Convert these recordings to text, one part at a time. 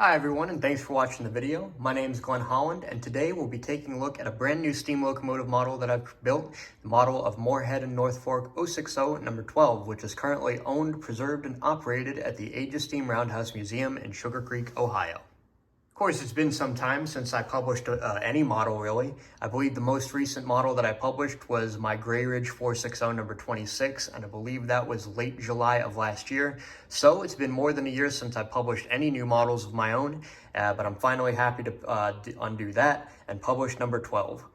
Hi everyone, and thanks for watching the video. My name is Holland, and today we'll be taking a look at a brand new steam locomotive model that I've built, the model of Morehead and North Fork 060 number 12, which is currently owned, preserved, and operated at the Age of Steam Roundhouse Museum in Sugar Creek, Ohio. Of course, it's been some time since I published any model, really. I believe the most recent model that I published was my Gray Ridge 460 number 26, and I believe that was late July of last year. So it's been more than a year since I published any new models of my own, but I'm finally happy to undo that and publish number 12.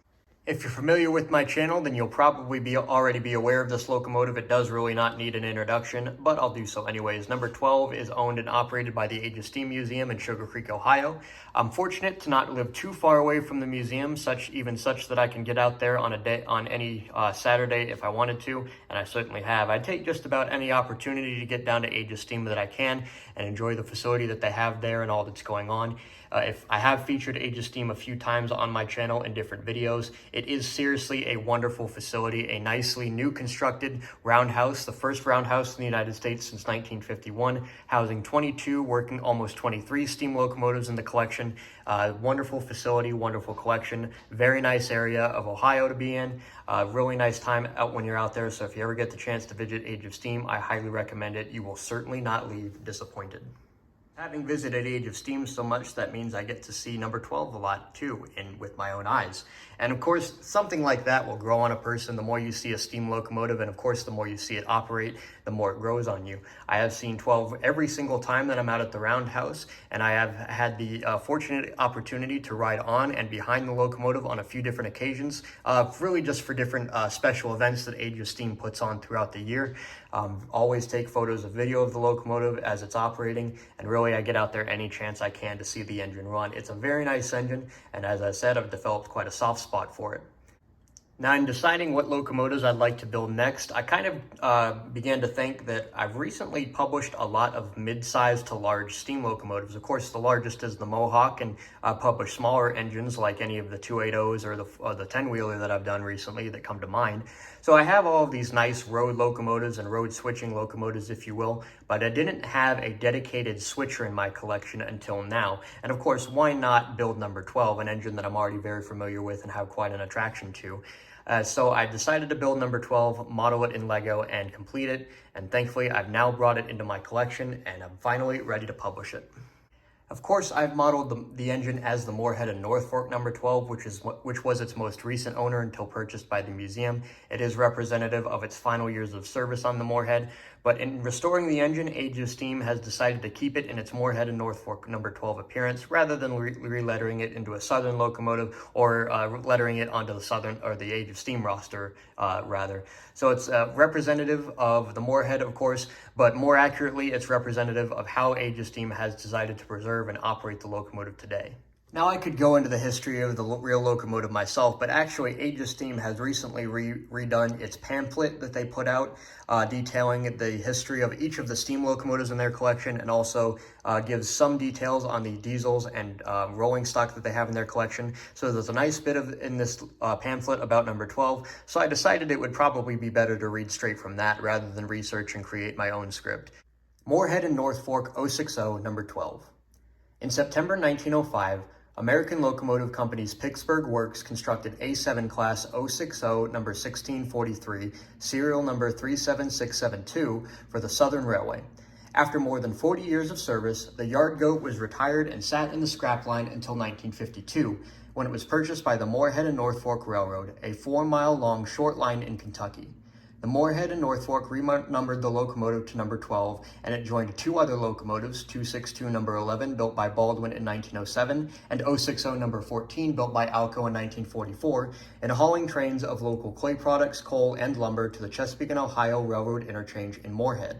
If you're familiar with my channel, then you'll probably already be aware of this locomotive. It does really not need an introduction, but I'll do so anyways. Number 12 is owned and operated by the Age of Steam Museum in Sugar Creek, Ohio. I'm fortunate to not live too far away from the museum, such that I can get out there on any Saturday if I wanted to, and I certainly have. I'd take just about any opportunity to get down to Age of Steam that I can and enjoy the facility that they have there and all that's going on. If I have featured Age of Steam a few times on my channel in different videos, it is seriously a wonderful facility, a nicely new constructed roundhouse, the first roundhouse in the United States since 1951, housing 22 working almost 23 steam locomotives in the collection. Wonderful facility, wonderful collection, very nice area of Ohio to be in. Really nice time out when you're out there, so if you ever get the chance to visit Age of Steam, I highly recommend it. You will certainly not leave disappointed. Having visited Age of Steam so much, that means I get to see number 12 a lot too, with my own eyes. And of course, something like that will grow on a person. The more you see a steam locomotive, and of course, the more you see it operate, the more it grows on you. I have seen 12 every single time that I'm out at the roundhouse, and I have had the fortunate opportunity to ride on and behind the locomotive on a few different occasions, really just for different special events that Age of Steam puts on throughout the year. Always take photos of video of the locomotive as it's operating, and really I get out there any chance I can to see the engine run. It's a very nice engine, and as I said, I've developed quite a soft spot for it. Now, in deciding what locomotives I'd like to build next, I kind of began to think that I've recently published a lot of mid-sized to large steam locomotives. Of course, the largest is the Mohawk, and I published smaller engines like any of the 280s or the 10-wheeler that I've done recently that come to mind. So I have all of these nice road locomotives and road switching locomotives, if you will, but I didn't have a dedicated switcher in my collection until now. And of course, why not build number 12, an engine that I'm already very familiar with and have quite an attraction to. So I decided to build number 12, model it in Lego, and complete it. And thankfully, I've now brought it into my collection, and I'm finally ready to publish it. Of course, I've modeled the engine as the Morehead and North Fork number 12, which was its most recent owner until purchased by the museum. It is representative of its final years of service on the Morehead, but in restoring the engine, Age of Steam has decided to keep it in its Morehead and North Fork number 12 appearance, rather than re-lettering it into a Southern locomotive or lettering it onto the Southern or the Age of Steam roster, rather. So it's representative of the Morehead, of course, but more accurately, it's representative of how Age of Steam has decided to preserve and operate the locomotive today. Now, I could go into the history of the real locomotive myself, but actually Age of Steam has recently redone its pamphlet that they put out, detailing the history of each of the steam locomotives in their collection, and also gives some details on the diesels and rolling stock that they have in their collection. So there's a nice bit in this pamphlet about number 12, so I decided it would probably be better to read straight from that rather than research and create my own script. Morehead and North Fork 060 number 12. In September 1905, American Locomotive Company's Pittsburgh Works constructed A7 class 060 number 1643, serial number 37672 for the Southern Railway. After more than 40 years of service, the yard goat was retired and sat in the scrap line until 1952, when it was purchased by the Morehead and North Fork Railroad, a 4-mile-long short line in Kentucky. The Morehead and North Fork renumbered the locomotive to number 12, and it joined two other locomotives, 262 number 11, built by Baldwin in 1907, and 060 number 14, built by Alco in 1944, in hauling trains of local clay products, coal, and lumber to the Chesapeake and Ohio Railroad interchange in Morehead.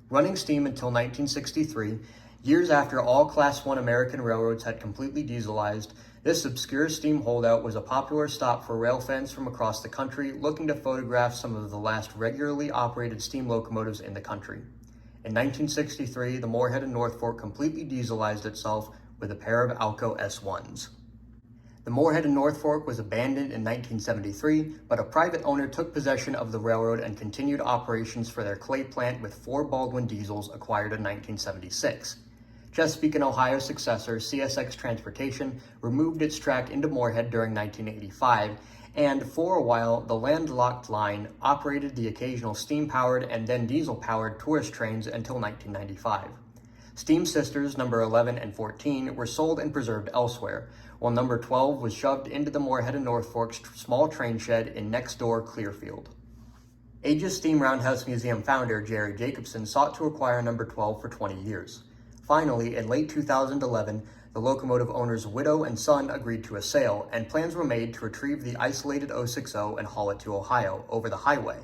Running steam until 1963, years after all Class I American railroads had completely dieselized, this obscure steam holdout was a popular stop for rail fans from across the country looking to photograph some of the last regularly operated steam locomotives in the country. In 1963, the Morehead and North Fork completely dieselized itself with a pair of Alco S1s. The Morehead and North Fork was abandoned in 1973, but a private owner took possession of the railroad and continued operations for their clay plant with 4 Baldwin diesels acquired in 1976. Chesapeake and Ohio successor CSX Transportation removed its track into Morehead during 1985, and for a while the landlocked line operated the occasional steam-powered and then diesel-powered tourist trains until 1995. Steam Sisters number 11 and 14 were sold and preserved elsewhere, while number 12 was shoved into the Morehead and North Fork's small train shed in next-door Clearfield. Aegis Steam Roundhouse Museum founder Jerry Jacobson sought to acquire number 12 for 20 years. Finally, in late 2011, the locomotive owner's widow and son agreed to a sale, and plans were made to retrieve the isolated 060 and haul it to Ohio over the highway.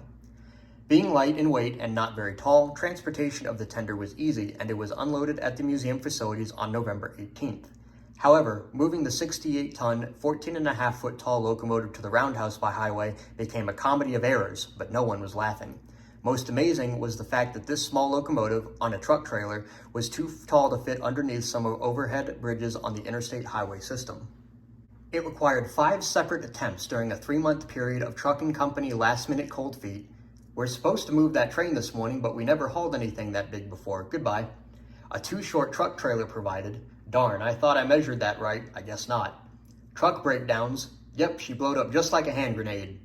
Being light in weight and not very tall, transportation of the tender was easy, and it was unloaded at the museum facilities on November 18th. However, moving the 68-ton, 14.5-foot tall locomotive to the roundhouse by highway became a comedy of errors, but no one was laughing. Most amazing was the fact that this small locomotive, on a truck trailer, was too tall to fit underneath some overhead bridges on the interstate highway system. It required 5 separate attempts during a 3-month period of trucking company last-minute cold feet. We're supposed to move that train this morning, but we never hauled anything that big before. Goodbye. A too-short truck trailer provided. Darn, I thought I measured that right. I guess not. Truck breakdowns. Yep, she blowed up just like a hand grenade.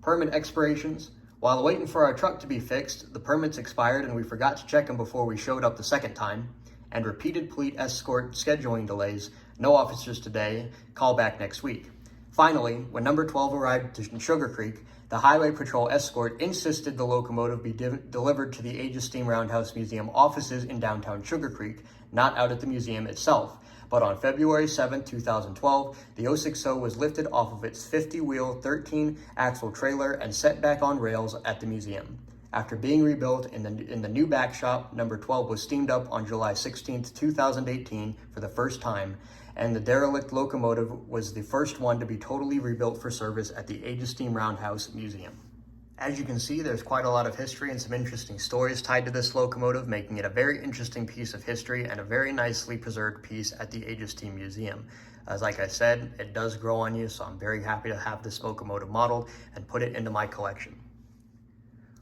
Permit expirations. While waiting for our truck to be fixed, the permits expired and we forgot to check them before we showed up the second time. And repeated police escort scheduling delays. No officers today. Call back next week. Finally, when number 12 arrived to Sugar Creek, the Highway Patrol escort insisted the locomotive be delivered to the Aegis Steam Roundhouse Museum offices in downtown Sugar Creek, not out at the museum itself. But on February 7, 2012, the 060 was lifted off of its 50-wheel, 13-axle trailer and set back on rails at the museum. After being rebuilt in the new back shop, number 12 was steamed up on July 16, 2018 for the first time, and the derelict locomotive was the first one to be totally rebuilt for service at the Aegis Steam Roundhouse Museum. As you can see, there's quite a lot of history and some interesting stories tied to this locomotive, making it a very interesting piece of history and a very nicely preserved piece at the Aegis Steam Museum. As like I said, it does grow on you, so I'm very happy to have this locomotive modeled and put it into my collection.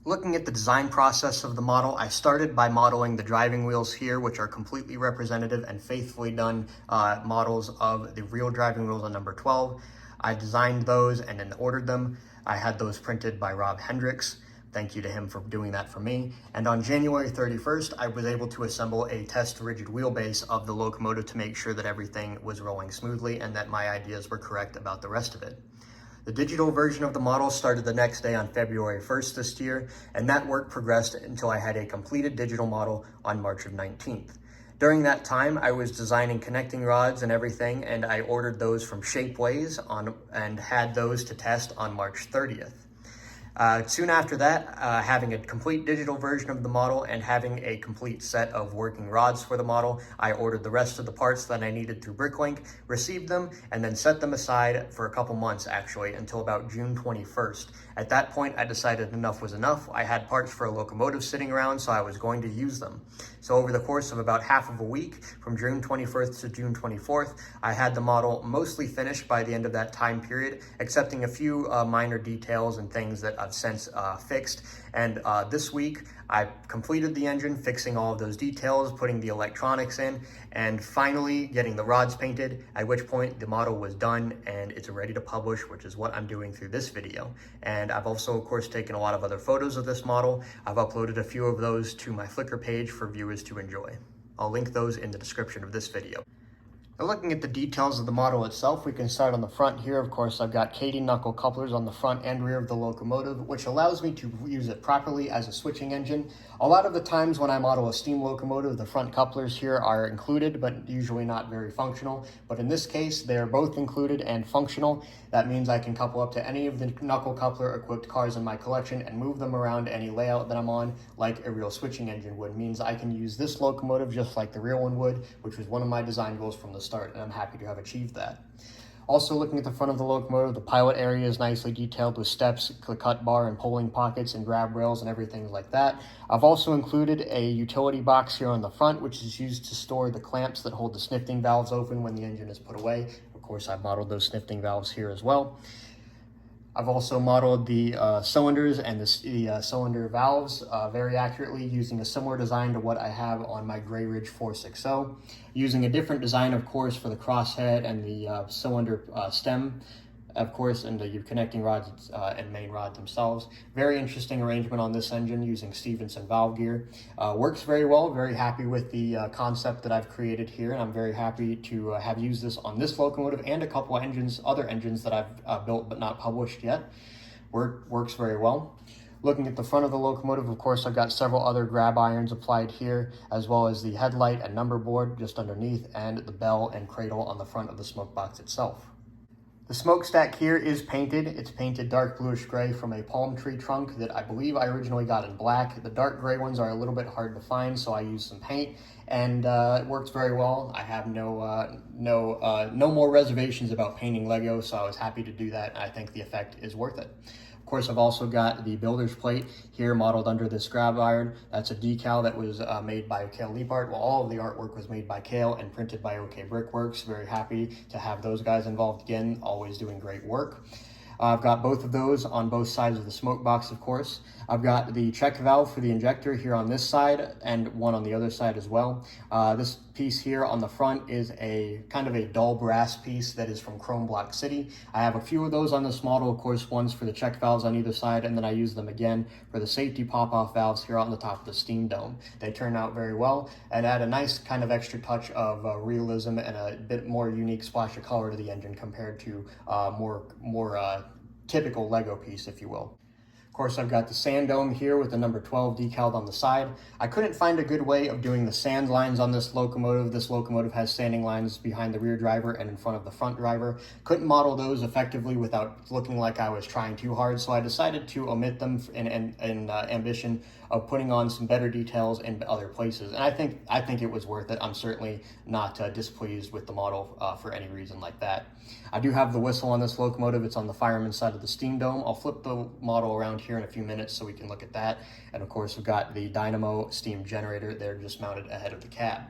Looking at the design process of the model, I started by modeling the driving wheels here, which are completely representative and faithfully done models of the real driving wheels on number 12. I designed those and then ordered them. I had those printed by Rob Hendricks. Thank you to him for doing that for me. And on January 31st, I was able to assemble a test rigid wheelbase of the locomotive to make sure that everything was rolling smoothly and that my ideas were correct about the rest of it. The digital version of the model started the next day on February 1st this year, and that work progressed until I had a completed digital model on March of 19th. During that time, I was designing connecting rods and everything, and I ordered those from Shapeways and had those to test on March 30th. Soon after that, having a complete digital version of the model and having a complete set of working rods for the model, I ordered the rest of the parts that I needed through Bricklink, received them, and then set them aside for a couple months actually, until about June 21st. At that point, I decided enough was enough. I had parts for a locomotive sitting around, so I was going to use them. So over the course of about half of a week, from June 21st to June 24th, I had the model mostly finished by the end of that time period, excepting a few minor details and things that I've since fixed. And this week, I completed the engine, fixing all of those details, putting the electronics in, and finally getting the rods painted, at which point the model was done and it's ready to publish, which is what I'm doing through this video. And I've also, of course, taken a lot of other photos of this model. I've uploaded a few of those to my Flickr page for viewers to enjoy. I'll link those in the description of this video. Now looking at the details of the model itself, we can start on the front here. Of course, I've got Katy knuckle couplers on the front and rear of the locomotive, which allows me to use it properly as a switching engine. A lot of the times when I model a steam locomotive, the front couplers here are included, but usually not very functional. But in this case, they're both included and functional. That means I can couple up to any of the knuckle coupler equipped cars in my collection and move them around any layout that I'm on, like a real switching engine would. It means I can use this locomotive just like the real one would, which was one of my design goals from the start, and I'm happy to have achieved that. Also, looking at the front of the locomotive, the pilot area is nicely detailed with steps, the cut bar and polling pockets and grab rails and everything like that. I've also included a utility box here on the front, which is used to store the clamps that hold the snifting valves open when the engine is put away. Of course, I've modeled those snifting valves here as well. I've also modeled the cylinders and the cylinder valves very accurately using a similar design to what I have on my Gray Ridge 460, using a different design, of course, for the crosshead and the cylinder stem, of course, and the connecting rods and main rods themselves. Very interesting arrangement on this engine using Stevenson valve gear. Works very well, very happy with the concept that I've created here, and I'm very happy to have used this on this locomotive and a couple of other engines that I've built but not published yet. Works very well. Looking at the front of the locomotive, of course, I've got several other grab irons applied here, as well as the headlight and number board just underneath, and the bell and cradle on the front of the smoke box itself. The smokestack here is painted. It's painted dark bluish gray from a palm tree trunk that I believe I originally got in black. The dark gray ones are a little bit hard to find, so I used some paint, and it works very well. I have no more reservations about painting Lego, so I was happy to do that, and I think the effect is worth it. Of course, I've also got the builder's plate here modeled under this grab iron. That's a decal that was made by Cale Liebart. Well, all of the artwork was made by Cale and printed by OK Brickworks. Very happy to have those guys involved again, always doing great work. I've got both of those on both sides of the smoke box, of course. I've got the check valve for the injector here on this side and one on the other side as well. This piece here on the front is a kind of a dull brass piece that is from Chrome Block City. I have a few of those on this model, of course, ones for the check valves on either side, and then I use them again for the safety pop-off valves here on the top of the steam dome. They turn out very well and add a nice kind of extra touch of realism and a bit more unique splash of color to the engine compared to more typical Lego piece, if you will. Of course, I've got the sand dome here with the number 12 decaled on the side. I couldn't find a good way of doing the sand lines on this locomotive. This locomotive has sanding lines behind the rear driver and in front of the front driver. Couldn't model those effectively without looking like I was trying too hard, so I decided to omit them in ambition of putting on some better details in other places. And I think it was worth it. I'm certainly not displeased with the model for any reason like that. I do have the whistle on this locomotive. It's on the fireman's side of the steam dome. I'll flip the model around here in a few minutes so we can look at that. And of course, we've got the dynamo steam generator there just mounted ahead of the cab.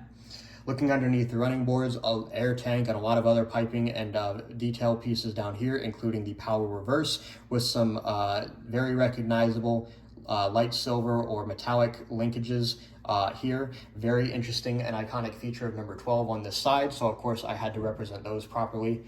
Looking underneath the running boards, an air tank and a lot of other piping and detail pieces down here, including the power reverse with some very recognizable light silver or metallic linkages here. Very interesting and iconic feature of number 12 on this side, so of course I had to represent those properly.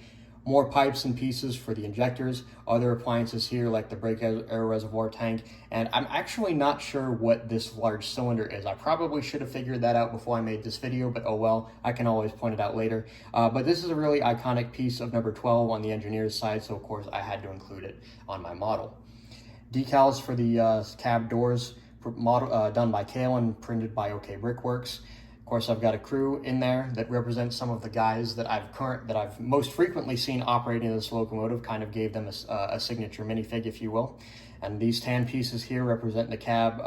More pipes and pieces for the injectors, other appliances here like the brake air reservoir tank, and I'm actually not sure what this large cylinder is. I probably should have figured that out before I made this video, but oh well, I can always point it out later. But this is a really iconic piece of number 12 on the engineer's side, so of course I had to include it on my model. Decals for the cab doors done by Cale and printed by OK Brickworks. Of course, I've got a crew in there that represents some of the guys that I've most frequently seen operating this locomotive, kind of gave them a signature minifig, if you will. And these tan pieces here represent the cab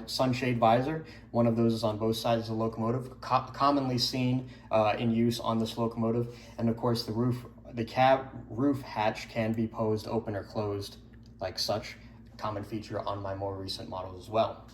sunshade visor. One of those is on both sides of the locomotive, commonly seen in use on this locomotive. And of course, the cab roof hatch can be posed open or closed like such. Common feature on my more recent models as well.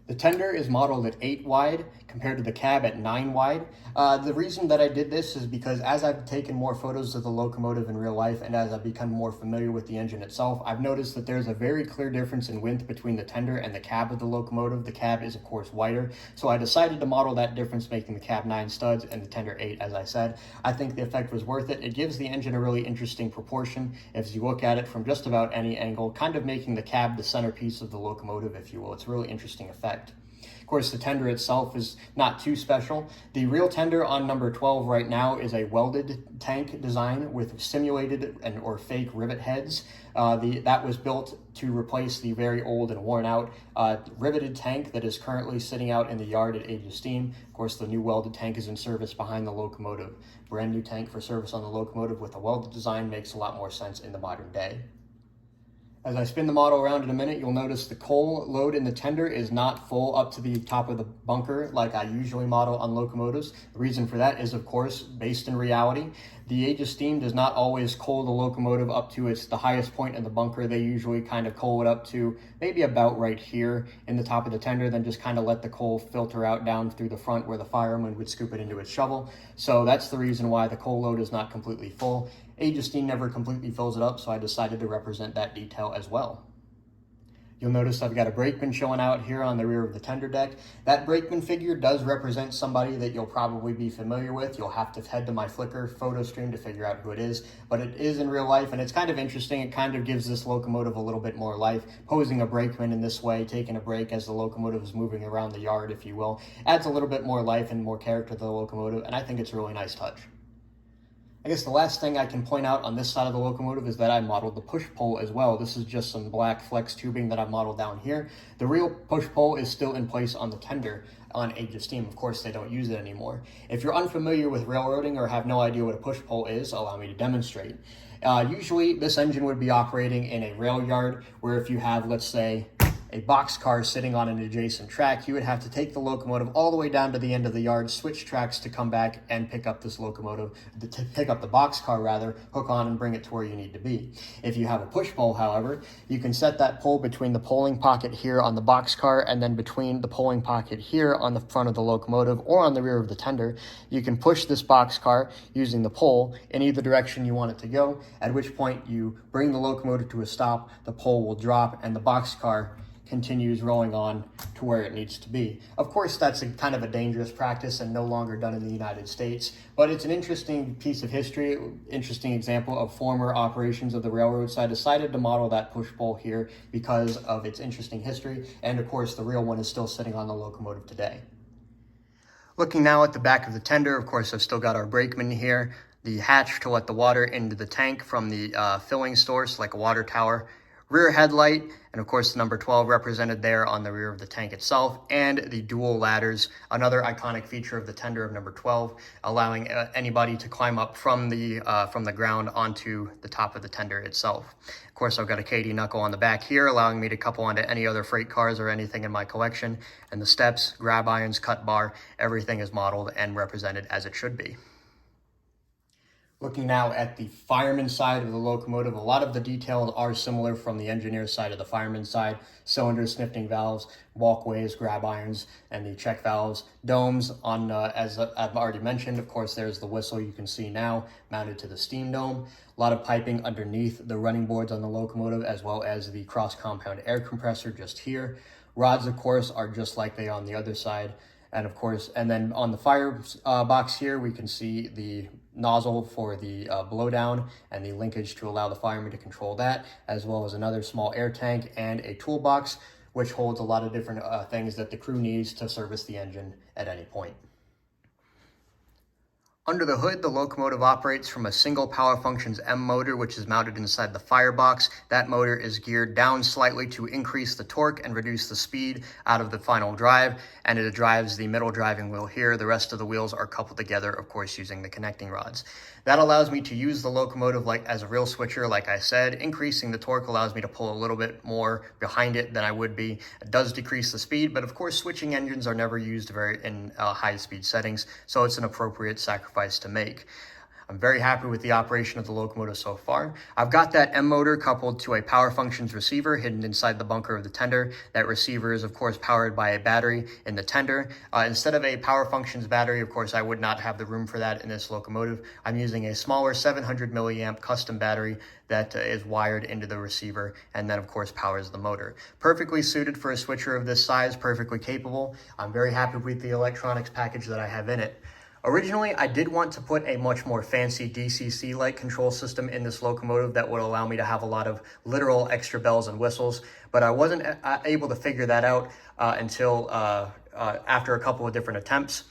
The tender is modeled at 8 wide compared to the cab at 9 wide. The reason that I did this is because as I've taken more photos of the locomotive in real life and as I've become more familiar with the engine itself, I've noticed that there's a very clear difference in width between the tender and the cab of the locomotive. The cab is of course wider, so I decided to model that difference, making the cab 9 studs and the tender 8, as I said. I think the effect was worth it. It gives the engine a really interesting proportion if you look at it from just about any angle, kind of making the cab the centerpiece of the locomotive, if you will. It's a really interesting effect. Of course, the tender itself is not too special. The real tender on number 12 right now is a welded tank design with simulated or fake rivet heads. That was built to replace the very old and worn out riveted tank that is currently sitting out in the yard at Age of Steam. Of course, the new welded tank is in service behind the locomotive. Brand new tank for service on the locomotive with a welded design makes a lot more sense in the modern day. As I spin the model around in a minute, you'll notice the coal load in the tender is not full up to the top of the bunker like I usually model on locomotives. The reason for that is, of course, based in reality. The Age of Steam does not always coal the locomotive up to the highest point in the bunker. They usually kind of coal it up to maybe about right here in the top of the tender, then just kind of let the coal filter out down through the front where the fireman would scoop it into his shovel. So that's the reason why the coal load is not completely full. Age of Steam never completely fills it up, so I decided to represent that detail as well. You'll notice I've got a Brakeman showing out here on the rear of the tender deck. That Brakeman figure does represent somebody that you'll probably be familiar with. You'll have to head to my Flickr photo stream to figure out who it is, but it is in real life, and it's kind of interesting. It kind of gives this locomotive a little bit more life. Posing a Brakeman in this way, taking a break as the locomotive is moving around the yard, if you will, adds a little bit more life and more character to the locomotive, and I think it's a really nice touch. I guess the last thing I can point out on this side of the locomotive is that I modeled the push pole as well. This is just some black flex tubing that I modeled down here. The real push pole is still in place on the tender on Age of Steam. Of course, they don't use it anymore. If you're unfamiliar with railroading or have no idea what a push pole is, allow me to demonstrate. Usually, this engine would be operating in a rail yard where if you have, let's say, a boxcar sitting on an adjacent track, you would have to take the locomotive all the way down to the end of the yard, switch tracks to come back and pick up this locomotive, to pick up the boxcar rather, hook on and bring it to where you need to be. If you have a push pole, however, you can set that pole between the polling pocket here on the boxcar and then between the polling pocket here on the front of the locomotive or on the rear of the tender. You can push this boxcar using the pole in either direction you want it to go, at which point you bring the locomotive to a stop, the pole will drop, and the boxcar continues rolling on to where it needs to be. Of course, that's a kind of a dangerous practice and no longer done in the United States, but it's an interesting piece of history, interesting example of former operations of the railroad. So I decided to model that push pole here because of its interesting history, and of course the real one is still sitting on the locomotive today. Looking now at the back of the tender, of course I've still got our Brakeman here, the hatch to let the water into the tank from the filling source, like a water tower, rear headlight, and of course the number 12 represented there on the rear of the tank itself, and the dual ladders, another iconic feature of the tender of number 12, allowing anybody to climb up from the ground onto the top of the tender itself. Of course, I've got a KD knuckle on the back here, allowing me to couple onto any other freight cars or anything in my collection, and the steps, grab irons, cut bar, everything is modeled and represented as it should be. Looking now at the fireman side of the locomotive, a lot of the details are similar from the engineer side to the fireman side. Cylinders, snifting valves, walkways, grab irons, and the check valves. Domes on, as I've already mentioned, of course, there's the whistle you can see now mounted to the steam dome. A lot of piping underneath the running boards on the locomotive, as well as the cross-compound air compressor just here. Rods, of course, are just like they are on the other side. And of course, and then on the fire box here, we can see the nozzle for the blowdown and the linkage to allow the fireman to control that, as well as another small air tank and a toolbox, which holds a lot of different things that the crew needs to service the engine at any point. Under the hood, the locomotive operates from a single Power Functions M motor, which is mounted inside the firebox. That motor is geared down slightly to increase the torque and reduce the speed out of the final drive, and it drives the middle driving wheel here. The rest of the wheels are coupled together, of course, using the connecting rods. That allows me to use the locomotive like as a real switcher, like I said. Increasing the torque allows me to pull a little bit more behind it than I would be. It does decrease the speed, but of course, switching engines are never used in high-speed settings, so it's an appropriate sacrifice to make. I'm very happy with the operation of the locomotive so far. I've got that M motor coupled to a Power Functions receiver hidden inside the bunker of the tender. That receiver is, of course, powered by a battery in the tender. Instead of a Power Functions battery, of course, I would not have the room for that in this locomotive. I'm using a smaller 700 milliamp custom battery that is wired into the receiver and then, of course, powers the motor. Perfectly suited for a switcher of this size, perfectly capable. I'm very happy with the electronics package that I have in it. Originally, I did want to put a much more fancy DCC-like control system in this locomotive that would allow me to have a lot of literal extra bells and whistles, but I wasn't able to figure that out until after a couple of different attempts.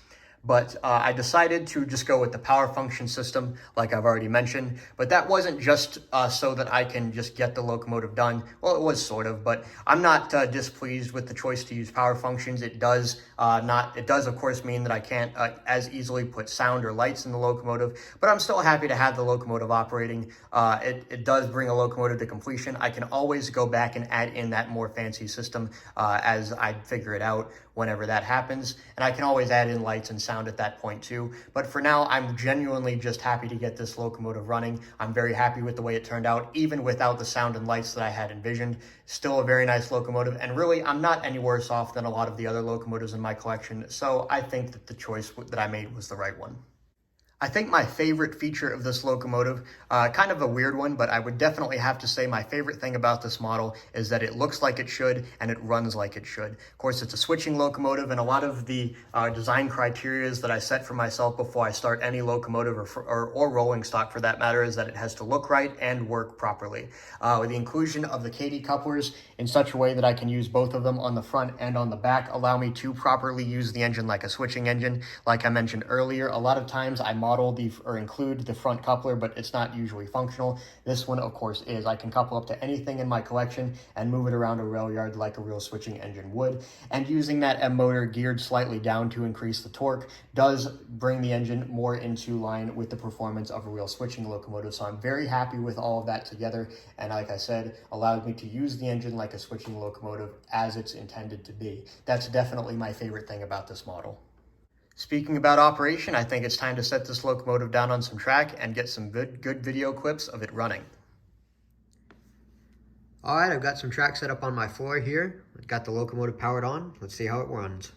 But I decided to just go with the Power Function system, like I've already mentioned. But that wasn't just so that I can just get the locomotive done. Well, it was sort of, but I'm not displeased with the choice to use Power Functions. It does, of course, mean that I can't as easily put sound or lights in the locomotive, but I'm still happy to have the locomotive operating. It does bring a locomotive to completion. I can always go back and add in that more fancy system as I figure it out whenever that happens. And I can always add in lights and sound at that point too. But for now, I'm genuinely just happy to get this locomotive running. I'm very happy with the way it turned out, even without the sound and lights that I had envisioned. Still a very nice locomotive. And really, I'm not any worse off than a lot of the other locomotives in my collection. So I think that the choice that I made was the right one. I think my favorite feature of this locomotive, kind of a weird one, but I would definitely have to say my favorite thing about this model is that it looks like it should and it runs like it should. Of course, it's a switching locomotive, and a lot of the design criteria that I set for myself before I start any locomotive or rolling stock for that matter is that it has to look right and work properly. With the inclusion of the Katy couplers in such a way that I can use both of them on the front and on the back allow me to properly use the engine like a switching engine. Like I mentioned earlier, a lot of times I model or include the front coupler, but it's not usually functional. This one, of course, is. I can couple up to anything in my collection and move it around a rail yard like a real switching engine would. And using that M motor geared slightly down to increase the torque does bring the engine more into line with the performance of a real switching locomotive. So I'm very happy with all of that together. And like I said, allowed me to use the engine like a switching locomotive as it's intended to be. That's definitely my favorite thing about this model. Speaking about operation, I think it's time to set this locomotive down on some track and get some good video clips of it running. All right, I've got some track set up on my floor here. I've got the locomotive powered on. Let's see how it runs.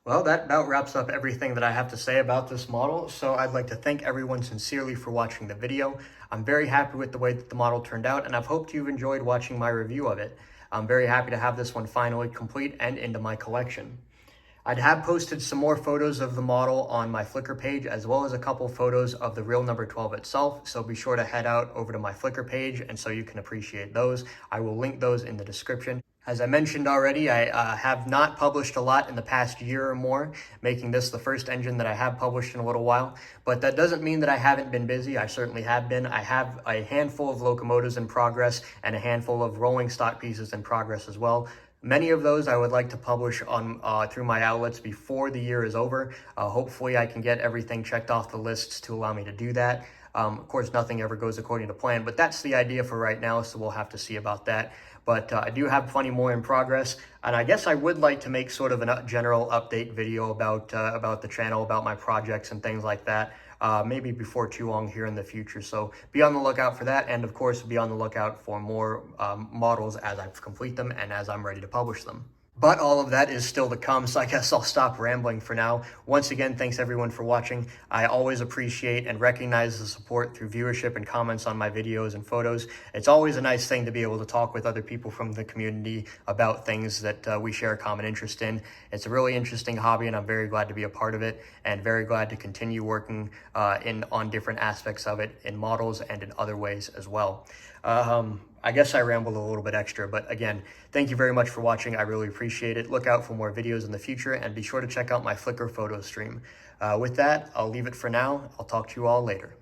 Well, that about wraps up everything that I have to say about this model. So I'd like to thank everyone sincerely for watching the video. I'm very happy with the way that the model turned out, and I've hoped you've enjoyed watching my review of it. I'm very happy to have this one finally complete and into my collection. I'd have posted some more photos of the model on my Flickr page, as well as a couple photos of the real number 12 itself, so be sure to head out over to my Flickr page and so you can appreciate those. I will link those in the description. As I mentioned already, I have not published a lot in the past year or more, making this the first engine that I have published in a little while, but that doesn't mean that I haven't been busy. I certainly have been. I have a handful of locomotives in progress and a handful of rolling stock pieces in progress as well. Many of those I would like to publish on through my outlets before the year is over. Hopefully I can get everything checked off the lists to allow me to do that. Of course, nothing ever goes according to plan, but that's the idea for right now, so we'll have to see about that. But I do have plenty more in progress, and I guess I would like to make sort of a general update video about the channel, about my projects and things like that, maybe before too long here in the future. So be on the lookout for that, and of course, be on the lookout for more models as I complete them and as I'm ready to publish them. But all of that is still to come, so I guess I'll stop rambling for now. Once again, thanks everyone for watching. I always appreciate and recognize the support through viewership and comments on my videos and photos. It's always a nice thing to be able to talk with other people from the community about things that we share a common interest in. It's a really interesting hobby, and I'm very glad to be a part of it, and very glad to continue working on different aspects of it in models and in other ways as well. I guess I rambled a little bit extra, but again, thank you very much for watching. I really appreciate it. Look out for more videos in the future, and be sure to check out my Flickr photo stream. With that, I'll leave it for now. I'll talk to you all later.